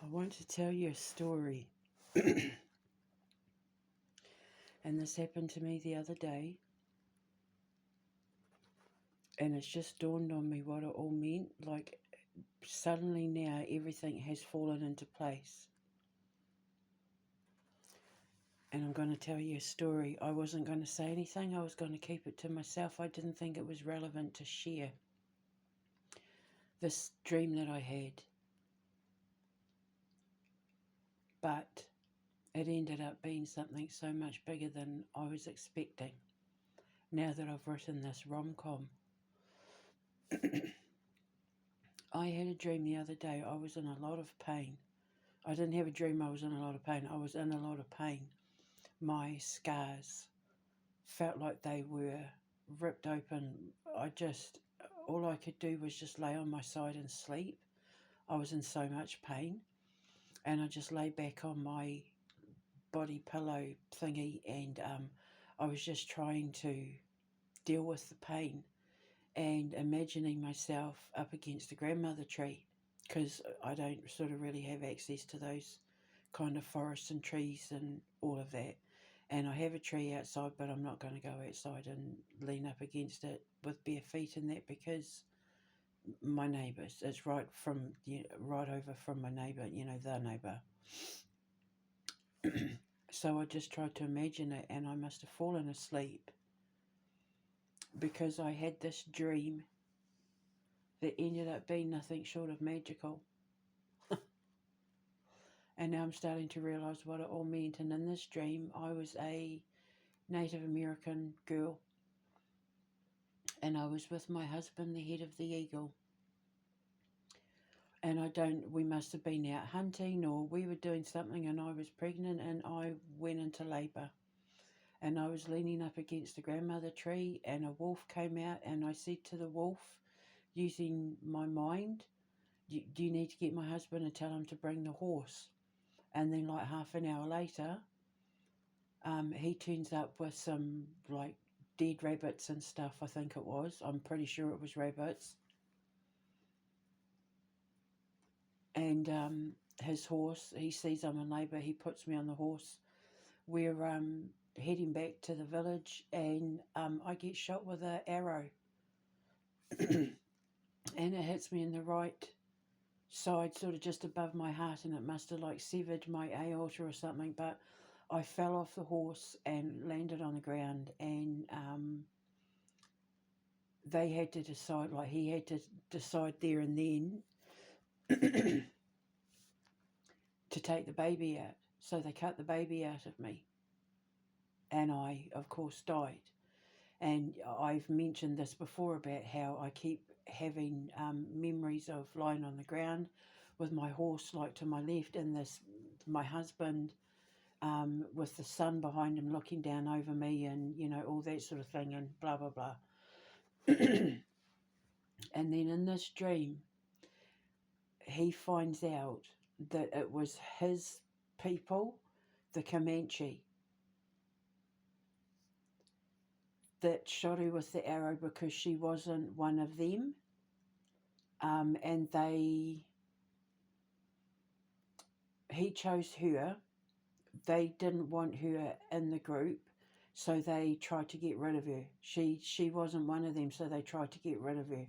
I want to tell you a story. And this happened to me the other day. And it's just dawned on me what it all meant. Like, suddenly now everything has fallen into place. And I'm going to tell you a story. I wasn't going to say anything. I was going to keep it to myself. I didn't think it was relevant to share this dream that I had. But it ended up being something so much bigger than I was expecting. Now that I've written this RomCom. I had a dream the other day. I was in a lot of pain. I didn't have a dream I was in a lot of pain. I was in a lot of pain. My scars felt like they were ripped open. All I could do was just lay on my side and sleep. I was in so much pain. And I just lay back on my body pillow thingy, and I was just trying to deal with the pain and imagining myself up against the grandmother tree, because I don't sort of really have access to those kind of forests and trees and all of that. And I have a tree outside, but I'm not going to go outside and lean up against it with bare feet and that, because my neighbours, it's right over from my neighbour, the neighbour. So I just tried to imagine it, and I must have fallen asleep because I had this dream that ended up being nothing short of magical. And now I'm starting to realise what it all meant. And in this dream, I was a Native American girl, and I was with my husband, the head of the eagle. And we must have been out hunting, or we were doing something, and I was pregnant and I went into labour. And I was leaning up against the grandmother tree, and a wolf came out, and I said to the wolf, using my mind, do you need to get my husband and tell him to bring the horse? And then like half an hour later, he turns up with some like dead rabbits and stuff, I think it was. I'm pretty sure it was rabbits. And his horse, he sees I'm in labour, he puts me on the horse. We're heading back to the village, and I get shot with an arrow. And it hits me in the right side, sort of just above my heart, and it must have like severed my aorta or something. But I fell off the horse and landed on the ground, and they had to decide, like he had to decide there and then to take the baby out. So they cut the baby out of me, and I, of course, died. And I've mentioned this before about how I keep having memories of lying on the ground with my horse like to my left, and my husband with the sun behind him looking down over me, and all that sort of thing, and blah blah blah. And then in this dream, he finds out that it was his people, the Comanche, that shot her with the arrow because she wasn't one of them. And he chose her. They didn't want her in the group, so they tried to get rid of her. She wasn't one of them, so they tried to get rid of her.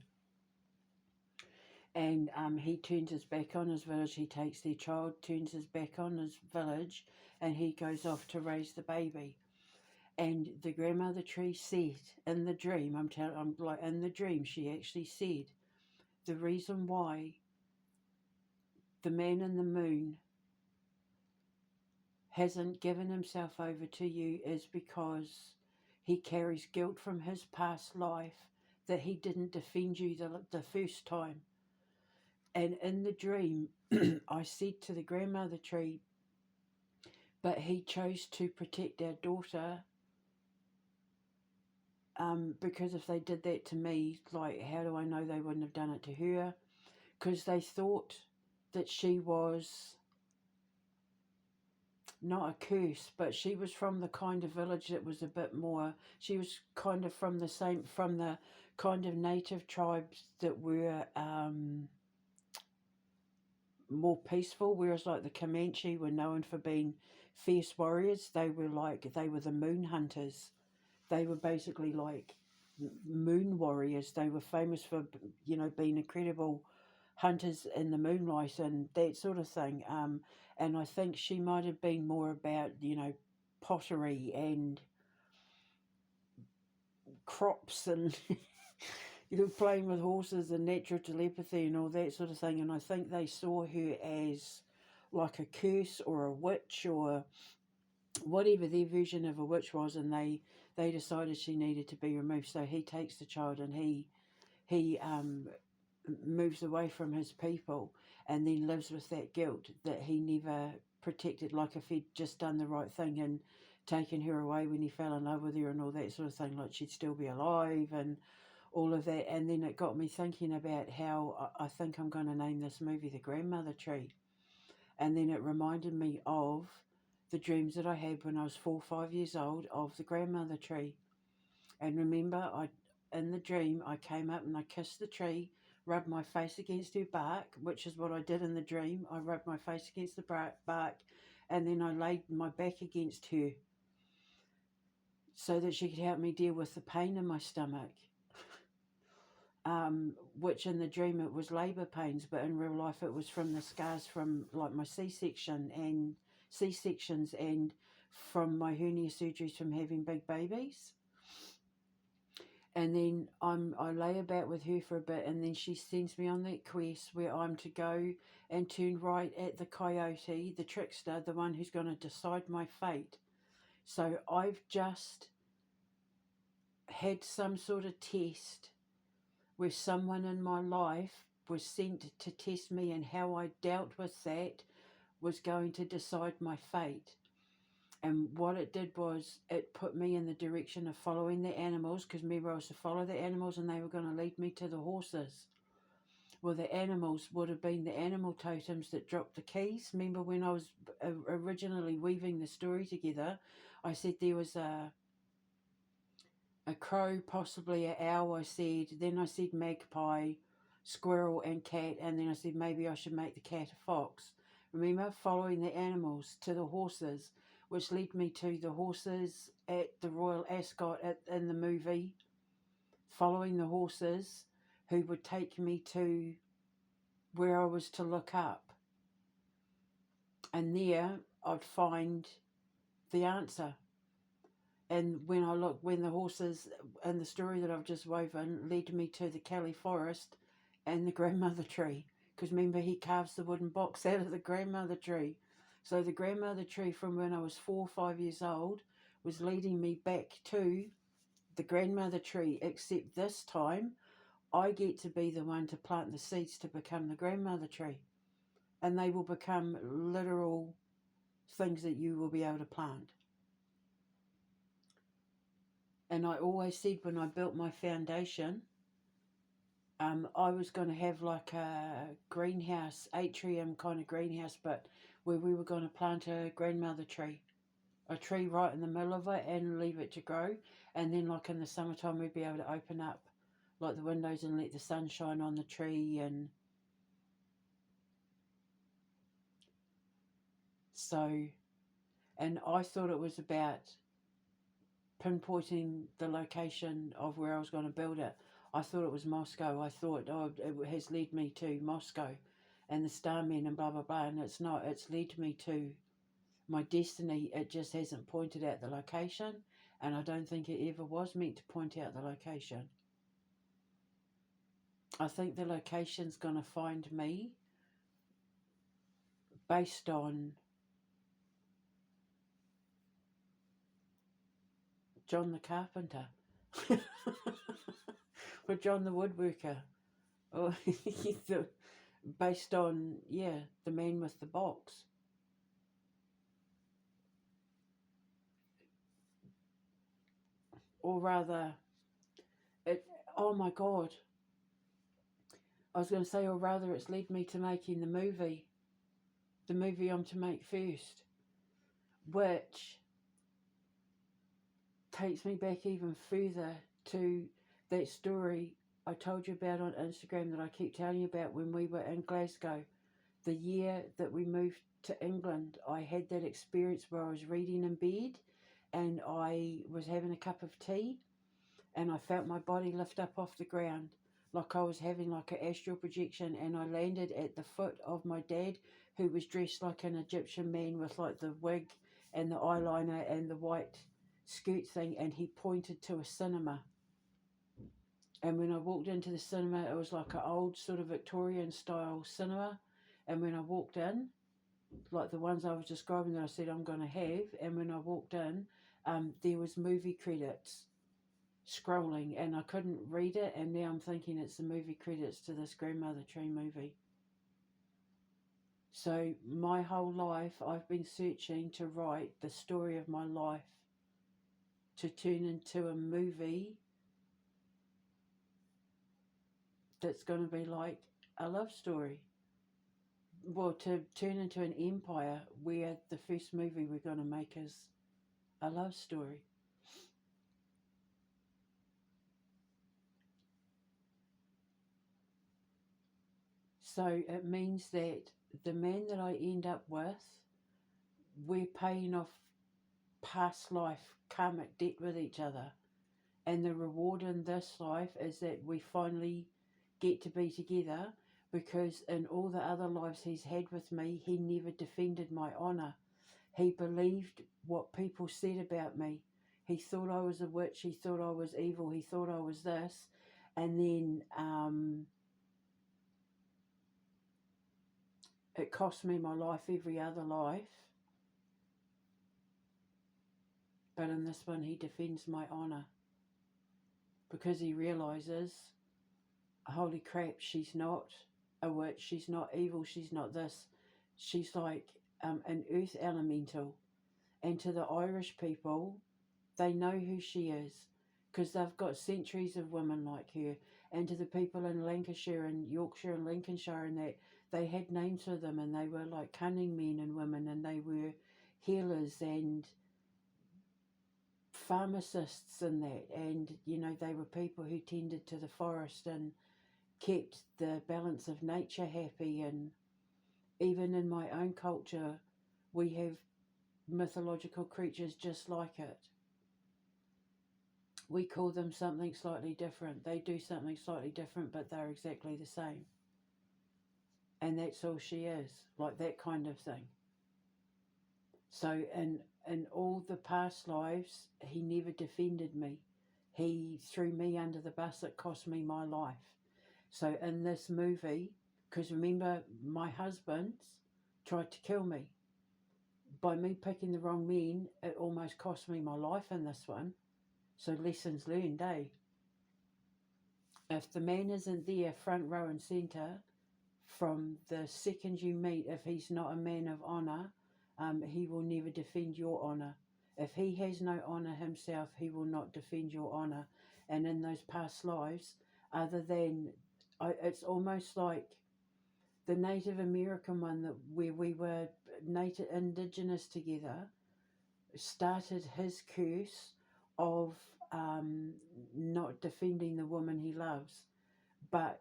And he turns his back on his village. He takes their child, turns his back on his village, and he goes off to raise the baby. And the grandmother tree said in the dream, in the dream, she actually said, the reason why the man in the moon hasn't given himself over to you is because he carries guilt from his past life that he didn't defend you the first time. And in the dream, I said to the grandmother tree, but he chose to protect our daughter, because if they did that to me, like, how do I know they wouldn't have done it to her? Because they thought that she was not a curse, but she was from the kind of village that was a bit more, she was kind of from the kind of native tribes that were more peaceful, whereas like the Comanche were known for being fierce warriors. They were the moon hunters. They were basically like moon warriors. They were famous for, being incredible hunters in the moonlight and that sort of thing. And I think she might have been more about, pottery and crops and playing with horses and natural telepathy and all that sort of thing. And I think they saw her as like a curse or a witch or whatever their version of a witch was, and they decided she needed to be removed. So he takes the child and he moves away from his people, and then lives with that guilt that he never protected. Like if he'd just done the right thing and taken her away when he fell in love with her and all that sort of thing, like she'd still be alive and all of that. And then it got me thinking about how I think I'm going to name this movie The Grandmother Tree. And then it reminded me of the dreams that I had when I was 4 or 5 years old of the grandmother tree. And remember, in the dream, I came up and I kissed the tree, rubbed my face against her bark, which is what I did in the dream. I rubbed my face against the bark, and then I laid my back against her so that she could help me deal with the pain in my stomach. Which in the dream it was labour pains, but in real life it was from the scars from like my C-sections and from my hernia surgeries from having big babies. And then I lay about with her for a bit, and then she sends me on that quest where I'm to go and turn right at the coyote, the trickster, the one who's going to decide my fate. So I've just had some sort of test where someone in my life was sent to test me, and how I dealt with that was going to decide my fate. And what it did was it put me in the direction of following the animals, because remember I was to follow the animals and they were going to lead me to the horses. Well, the animals would have been the animal totems that dropped the keys. Remember when I was originally weaving the story together, I said there was a crow, possibly an owl, then I said magpie, squirrel and cat, and then I said maybe I should make the cat a fox. Remember, following the animals to the horses, which led me to the horses at the Royal Ascot in the movie, following the horses who would take me to where I was to look up. And there I'd find the answer. And when the horses and the story that I've just woven led me to the Kelly Forest and the grandmother tree. Because remember, he carves the wooden box out of the grandmother tree. So the grandmother tree from when I was 4 or 5 years old was leading me back to the grandmother tree, except this time I get to be the one to plant the seeds to become the grandmother tree. And they will become literal things that you will be able to plant. And I always said when I built my foundation, I was going to have like a greenhouse, atrium kind of greenhouse, but where we were going to plant a grandmother tree. A tree right in the middle of it and leave it to grow. And then like in the summertime we'd be able to open up like the windows and let the sun shine on the tree. And so, and I thought it was about pinpointing the location of where I was going to build it. I thought it was Moscow. I thought, it has led me to Moscow and the Starmen and blah, blah, blah. And it's not. It's led me to my destiny. It just hasn't pointed out the location. And I don't think it ever was meant to point out the location. I think the location's going to find me based on John the Carpenter. Or John the Woodworker. Or based on, the man with the box. Or rather, oh my God. I was going to say, or rather it's led me to making the movie I'm to make first, which takes me back even further to that story I told you about on Instagram that I keep telling you about when we were in Glasgow. the year that we moved to England, I had that experience where I was reading in bed and I was having a cup of tea and I felt my body lift up off the ground like I was having like an astral projection, and I landed at the foot of my dad, who was dressed like an Egyptian man with like the wig and the eyeliner and the white skirt thing, and he pointed to a cinema. And when I walked into the cinema, it was like an old sort of Victorian style cinema. And when I walked in, like the ones I was describing that I said I'm going to have, and when I walked in, there was movie credits scrolling, and I couldn't read it, and now I'm thinking it's the movie credits to this Grandmother Tree movie. So my whole life I've been searching to write the story of my life to turn into a movie that's going to be like a love story. Well, to turn into an empire where the first movie we're going to make is a love story. So it means that the man that I end up with, we're paying off past life karmic debt with each other. And the reward in this life is that we finally get to be together, because in all the other lives he's had with me, he never defended my honour. He believed what people said about me. He thought I was a witch, he thought I was evil, he thought I was this. And then it cost me my life every other life. But in this one, he defends my honour, because he realises, holy crap, she's not a witch, she's not evil, she's not this. She's like an earth elemental. And to the Irish people, they know who she is, because they've got centuries of women like her. And to the people in Lancashire and Yorkshire and Lincolnshire and that, they had names for them, and they were like cunning men and women, and they were healers and pharmacists and that. And, you know, they were people who tended to the forest and kept the balance of nature happy. And even in my own culture, we have mythological creatures just like it. We call them something slightly different. They do something slightly different, but they're exactly the same. And that's all she is, like that kind of thing. So in all the past lives, he never defended me. He threw me under the bus. It cost me my life. So in this movie, because remember, my husband's tried to kill me. By me picking the wrong men, it almost cost me my life in this one. So lessons learned, eh? If the man isn't there front row and centre, from the second you meet, if he's not a man of honour, he will never defend your honour. If he has no honour himself, he will not defend your honour. And in those past lives, other than, it's almost like the Native American one, that where we were native indigenous together, started his curse of not defending the woman he loves. But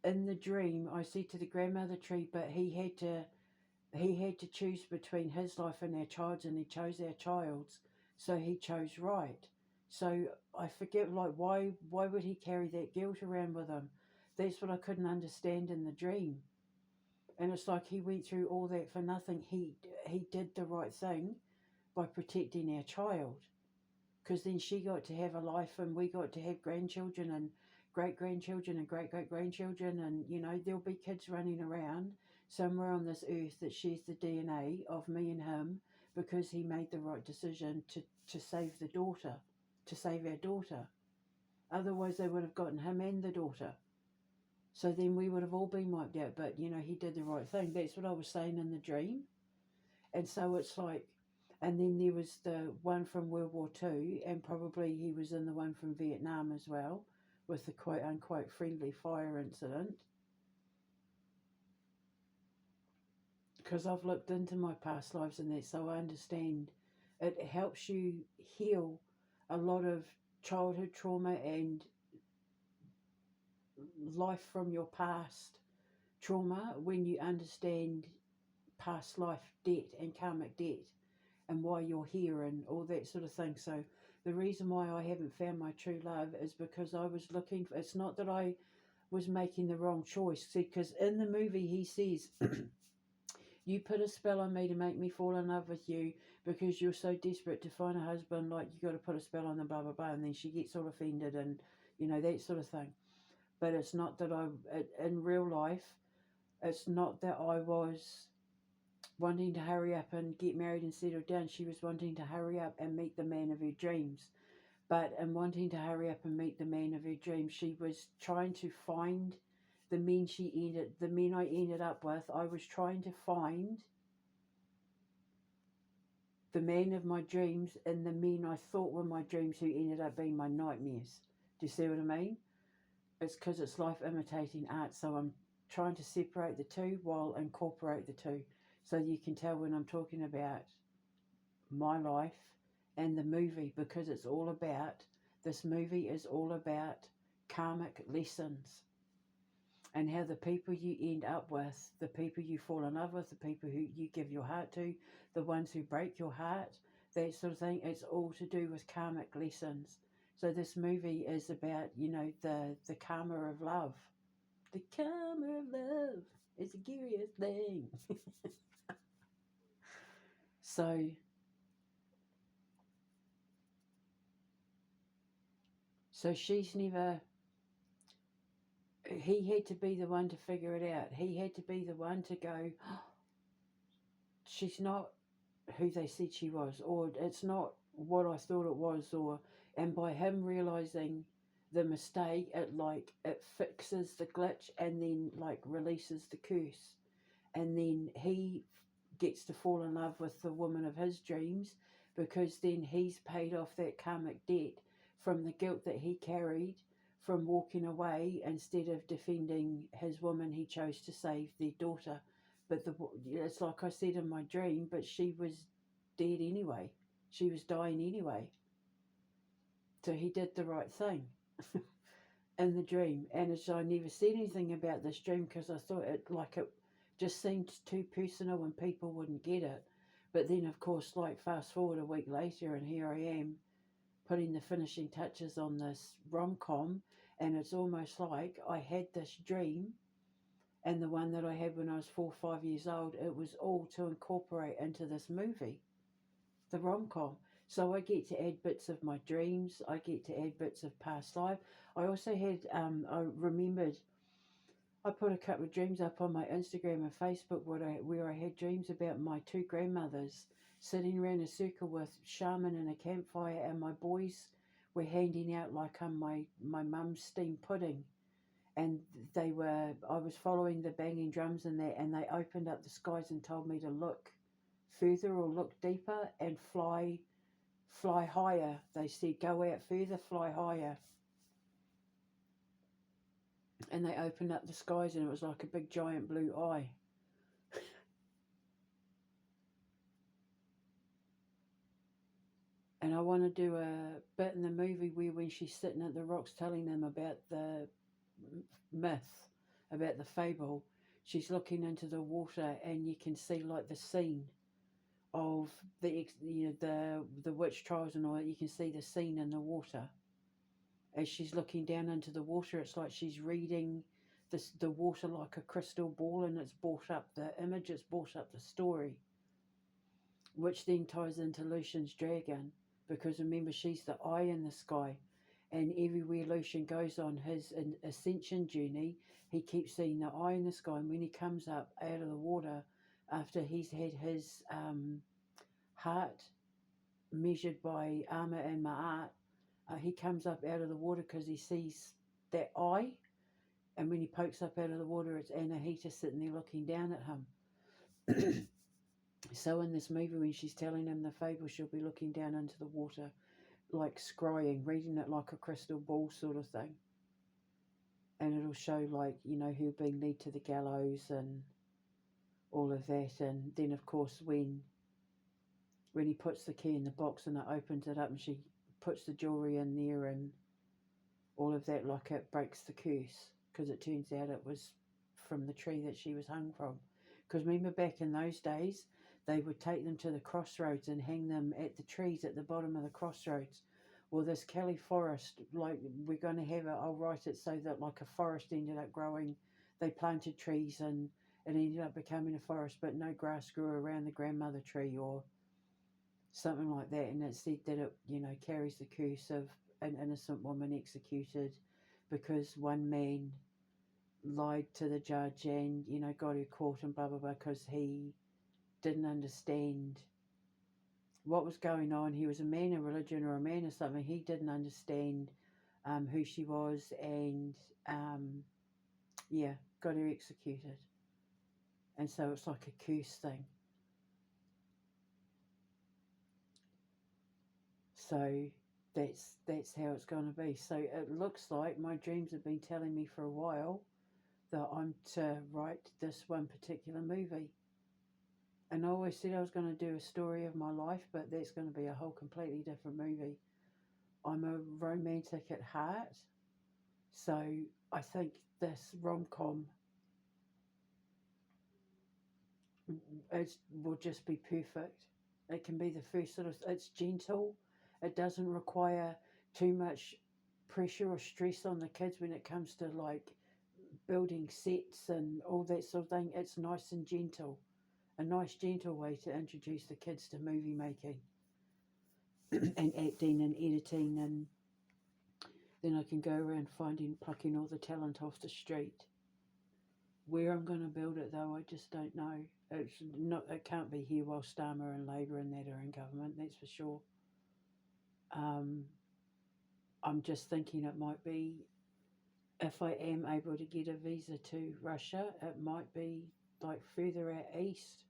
in the dream, I said to the grandmother tree, but he had to choose between his life and our child's, and he chose our child's, so he chose right. So I forget, like, why would he carry that guilt around with him? That's what I couldn't understand in the dream. And it's like he went through all that for nothing. He did the right thing by protecting our child, because then she got to have a life, and we got to have grandchildren and great-grandchildren and great-great-grandchildren, and, you know, there'll be kids running around somewhere on this earth that shares the DNA of me and him, because he made the right decision to save the daughter, to save our daughter. Otherwise they would have gotten him and the daughter. So then we would have all been wiped out. But, you know, he did the right thing. That's what I was saying in the dream. And so it's like, and then there was the one from World War II, and probably he was in the one from Vietnam as well, with the quote-unquote friendly fire incident. Because I've looked into my past lives and that, so I understand. It helps you heal a lot of childhood trauma and life from your past trauma when you understand past life debt and karmic debt and why you're here and all that sort of thing. So the reason why I haven't found my true love is because I was looking for, it's not that I was making the wrong choice. See, because in the movie he says, you put a spell on me to make me fall in love with you because you're so desperate to find a husband, like you got to put a spell on them, blah, blah, blah. And then she gets all offended and, that sort of thing. But it's not that in real life, it's not that I was wanting to hurry up and get married and settle down. She was wanting to hurry up and meet the man of her dreams. But in wanting to hurry up and meet the man of her dreams, she was trying to find the men I ended up with. I was trying to find the man of my dreams and the men I thought were my dreams who ended up being my nightmares. Do you see what I mean? It's because it's life imitating art. So I'm trying to separate the two while incorporate the two. So you can tell when I'm talking about my life and the movie, because this movie is all about karmic lessons and how the people you end up with, the people you fall in love with, the people who you give your heart to, the ones who break your heart, that sort of thing, it's all to do with karmic lessons. So this movie is about, the karma of love. The karma of love is a curious thing. So she's never, he had to be the one to figure it out. He had to be the one to go, oh, she's not who they said she was, or it's not what I thought it was, and by him realizing the mistake, it fixes the glitch and then releases the curse, and then he gets to fall in love with the woman of his dreams, because then he's paid off that karmic debt from the guilt that he carried from walking away. Instead of defending his woman, he chose to save their daughter. But it's like I said in my dream, but she was dead anyway. She was dying anyway. So he did the right thing in the dream. And I never said anything about this dream because I thought it just seemed too personal and people wouldn't get it. But then, of course, fast forward a week later, and here I am putting the finishing touches on this RomCom, and it's almost like I had this dream, and the one that I had when I was 4 or 5 years old, it was all to incorporate into this movie, the RomCom. So I get to add bits of my dreams, I get to add bits of past life. I also had, I remembered, I put a couple of dreams up on my Instagram and Facebook where I had dreams about my two grandmothers sitting around a circle with shaman and a campfire, and my boys were handing out my mum's steamed pudding, and I was following the banging drums and they opened up the skies and told me to look further or look deeper and fly higher. They said, go out further, fly higher. And they opened up the skies and it was like a big giant blue eye. And I want to do a bit in the movie where when she's sitting at the rocks telling them about the myth, about the fable, she's looking into the water and you can see the scene of the witch trials and all that. You can see the scene in the water. As she's looking down into the water, it's like she's reading the water like a crystal ball, and it's brought up the image, it's brought up the story, which then ties into Lucian's dragon, because remember, she's the eye in the sky, and everywhere Lucian goes on his ascension journey, he keeps seeing the eye in the sky, and when he comes up out of the water, after he's had his heart measured by Amma and Ma'at, he comes up out of the water because he sees that eye, and when he pokes up out of the water, it's Anahita sitting there looking down at him. So in this movie, when she's telling him the fable, she'll be looking down into the water, like scrying, reading it like a crystal ball sort of thing. And it'll show who'll be led to the gallows and all of that. And then, of course, when he puts the key in the box and it opens it up and she puts the jewellery in there and all of that, it breaks the curse, because it turns out it was from the tree that she was hung from. Because remember back in those days, they would take them to the crossroads and hang them at the trees at the bottom of the crossroads. Well, this Kelly forest, like we're going to have it, I'll write it so that like a forest ended up growing. They planted trees and it ended up becoming a forest, but no grass grew around the grandmother tree or something like that. And it said that it, carries the curse of an innocent woman executed because one man lied to the judge and, got her caught and blah, blah, blah, because he didn't understand what was going on. He was a man of religion or a man of something. He didn't understand who she was and, got her executed. And so it's like a curse thing. So that's how it's going to be. So it looks like my dreams have been telling me for a while that I'm to write this one particular movie. And I always said I was going to do a story of my life, but that's going to be a whole completely different movie. I'm a romantic at heart, so I think this rom-com will just be perfect. It can be the first it's gentle. It doesn't require too much pressure or stress on the kids when it comes to like building sets and all that sort of thing. It's nice and gentle. A nice gentle way to introduce the kids to movie making and acting and editing, and then I can go around plucking all the talent off the street. Where I'm going to build it though, I just don't know. It can't be here while Starmer and Labour and that are in government, that's for sure. I'm just thinking it might be, if I am able to get a visa to Russia, it might be like further out east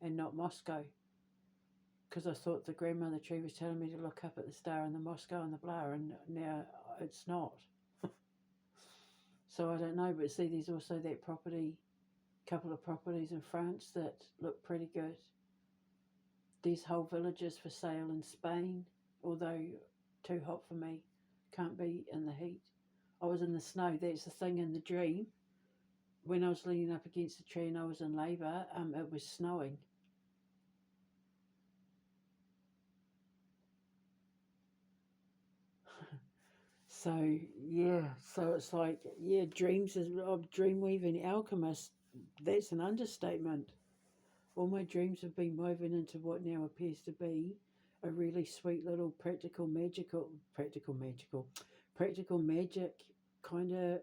and not Moscow. Because I thought the grandmother tree was telling me to look up at the star and the Moscow and the blah, and now it's not. So I don't know, but see, there's also that couple of properties in France that look pretty good. There's whole villages for sale in Spain, although too hot for me, can't be in the heat. I was in the snow, that's the thing in the dream. When I was leaning up against the tree and I was in labour, it was snowing. So it's like, dreams of dream weaving alchemist. That's an understatement. All my dreams have been woven into what now appears to be a really sweet little practical magic kind of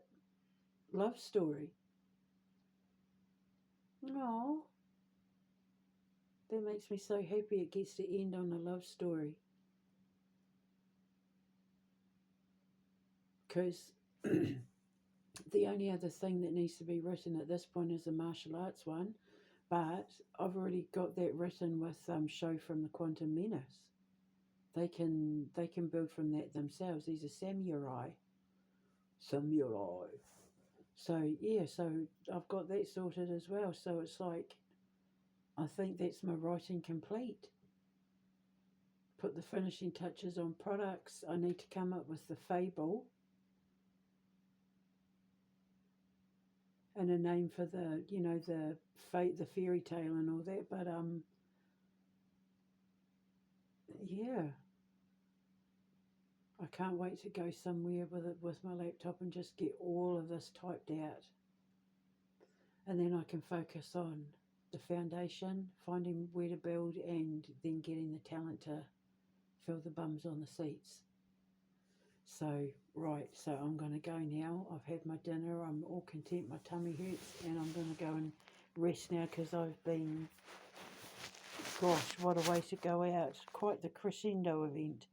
love story. Oh, that makes me so happy it gets to end on a love story. Because the only other thing that needs to be written at this point is a martial arts one, but I've already got that written with Show from the Quantum Menace. They can build from that themselves. He's a samurai. So so I've got that sorted as well. So it's like, I think that's my writing complete. Put the finishing touches on products. I need to come up with the fable and a name for the the fairy tale and all that. But yeah, I can't wait to go somewhere with my laptop and just get all of this typed out, and then I can focus on the foundation, finding where to build, and then getting the talent to fill the bums on the seats. So, right, so I'm going to go now. I've had my dinner. I'm all content. My tummy hurts. And I'm going to go and rest now because I've been, gosh, what a way to go out. Quite the crescendo event.